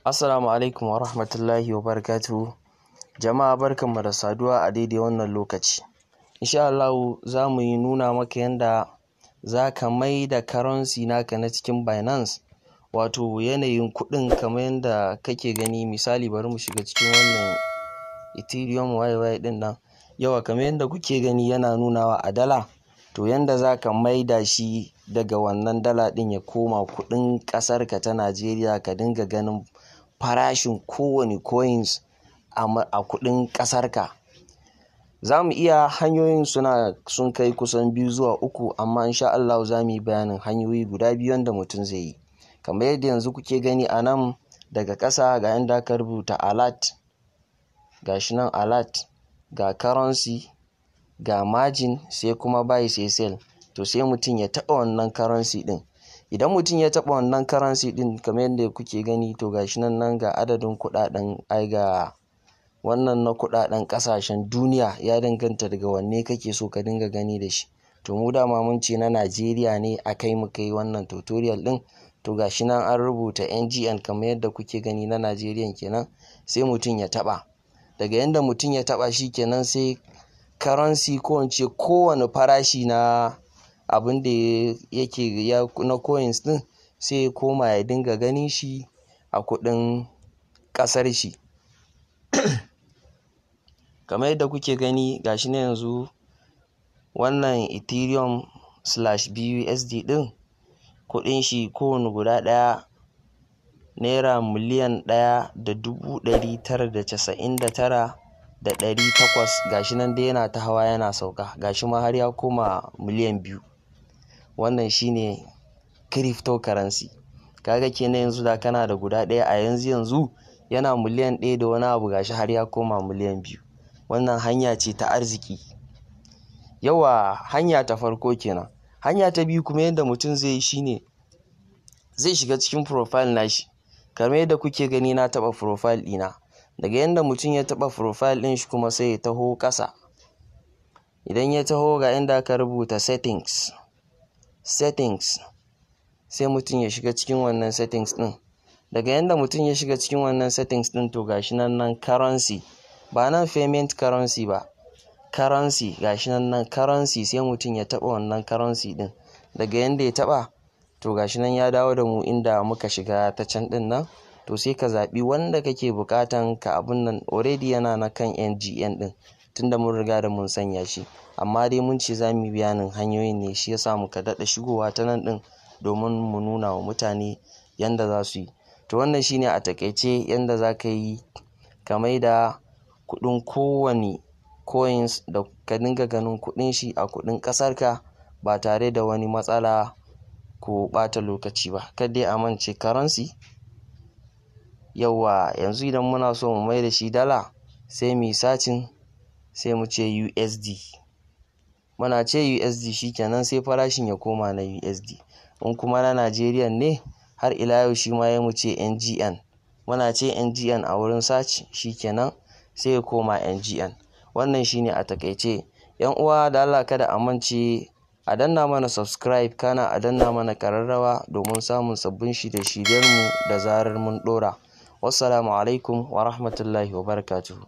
Assalamu alaikum wa rahmatullahi wa barakatuhu. Jama'a barkanmu da saduwa a daidai wannan lokaci. Insha Allah za mu yi nuna maka yanda za ka mai da currency naka na cikin Binance, wato yanayin kuɗin kamar yanda kake gani. Misali bari mu shiga cikin wannan Ethereum YY ɗin nan. Yawa kamar yanda kuke gani yana nunawa a dala. To yanda za ka maida shi daga wannan dala ɗin ya koma kuɗin ƙasarka ta Najeriya, ka dinga ganin farashin kowane coins a kuɗin ƙasarka. Za mu iya hanyoyin sun kai kusan 2 zuwa 3, amma insha Allah za mu yi bayanin hanyoyi guda 2 wanda mutum zai yi. Kamar yadda yanzu kuke gani a nan daga ƙasa ga yanda aka rubuta alert, ga shi nan alert, ga currency, ga margin, sai kuma buy sai sell. To sai mutum ya taɓa wannan currency ɗin. Idan mutum ya taɓa wannan currency ɗin kamar yadda kuke gani, to ga shi nan ga adadin kuɗaɗen, ga wannan na kuɗaɗen ƙasashen duniya, ya danganta daga wanne kake so ka dinga gani da shi. To mu dama mun ce na Najeriya ne akai muka yi wannan tutorial ɗin. To ga shi nan an rubuta NGN kamar yadda kuke gani, na Najeriya kenan. Sai mutum ya taɓa. Daga yanda mutum ya taɓa shi kenan, sai currency ko in ce kowane farashi na abin da yake na coins ɗin sai ya koma ya dinga ganin shi a kuɗin ƙasar shi. Kamar yadda kuke gani ga shi ne yanzu wannan Ethereum/BUSD ɗin kuɗin shi kowane guda ɗaya naira miliyan 1,999,800. Ga shi nan dai yana ta hawa yana sauka, ga shi ma har ya koma miliyan 2. Wannan shine cryptocurrency. Kaga kenan yanzu da kana da guda ɗaya a yanzu yana miliyan 1 da wani abu, gashi har ya koma miliyan 2. Wannan hanya ce ta arziki. Yawa, hanya ta farko kenan. Hanya ta biyu kuma yadda mutum zai yi shine zai shiga cikin profile nashi. Kamar yadda kuke gani na taɓa profile ɗina. Daga yanda mutum ya taɓa profile ɗin shi kuma sai ya taho ƙasa. Idan ya taho ga inda aka rubuta settings, sai mutum ya shiga cikin wannan settings ɗin. Daga yanda mutum ya shiga cikin wannan settings ɗin, to gashi nan currency, ba nan payment currency ba, currency, gashi nan currency, sai mutum ya taɓa wannan currency ɗin. Daga yanda ya taɓa, to gashi nan ya dawo da mu inda muka shiga ta can ɗin nan. To sai ka zaɓi wanda kake buƙatan ka abun nan, already yana na kan NGN ɗin, tunda mun riga da mun sanya shi. Amma dai mun ce za mu yi bayanin hanyoyin ne, shi yasa muka daɗa shigowa ta nan ɗin domin mu nuna wa mutane yanda za su yi. To wannan shine a taƙaice yanda za ka yi ka maida kuɗin kowane coins da ka dinga ganin kuɗin shi a kuɗin ƙasarka ba tare da wani matsala ko ɓata lokaci ba. Kar dai a mance currency. Yawa, yanzu idan muna so mu mai da shi dala, sai mu yi searching, sai mu ce USD. Muna ce USD shikenan sai farashin ya koma na USD. In kuma na Najeriya ne, har ila yau shi ma ya mu ce NGN. Muna ce NGN a wurin search, shikenan sai ya koma NGN. Wannan shine a takaice. Yan uwa da Allah kada a mance a danna mana subscribe, kana a danna mana ƙararrawa domin samun sabbin shirye-shiryenmu da zarar mun ɗora. Wassalamu alaikum wa rahmatullahi wa barakatuhu.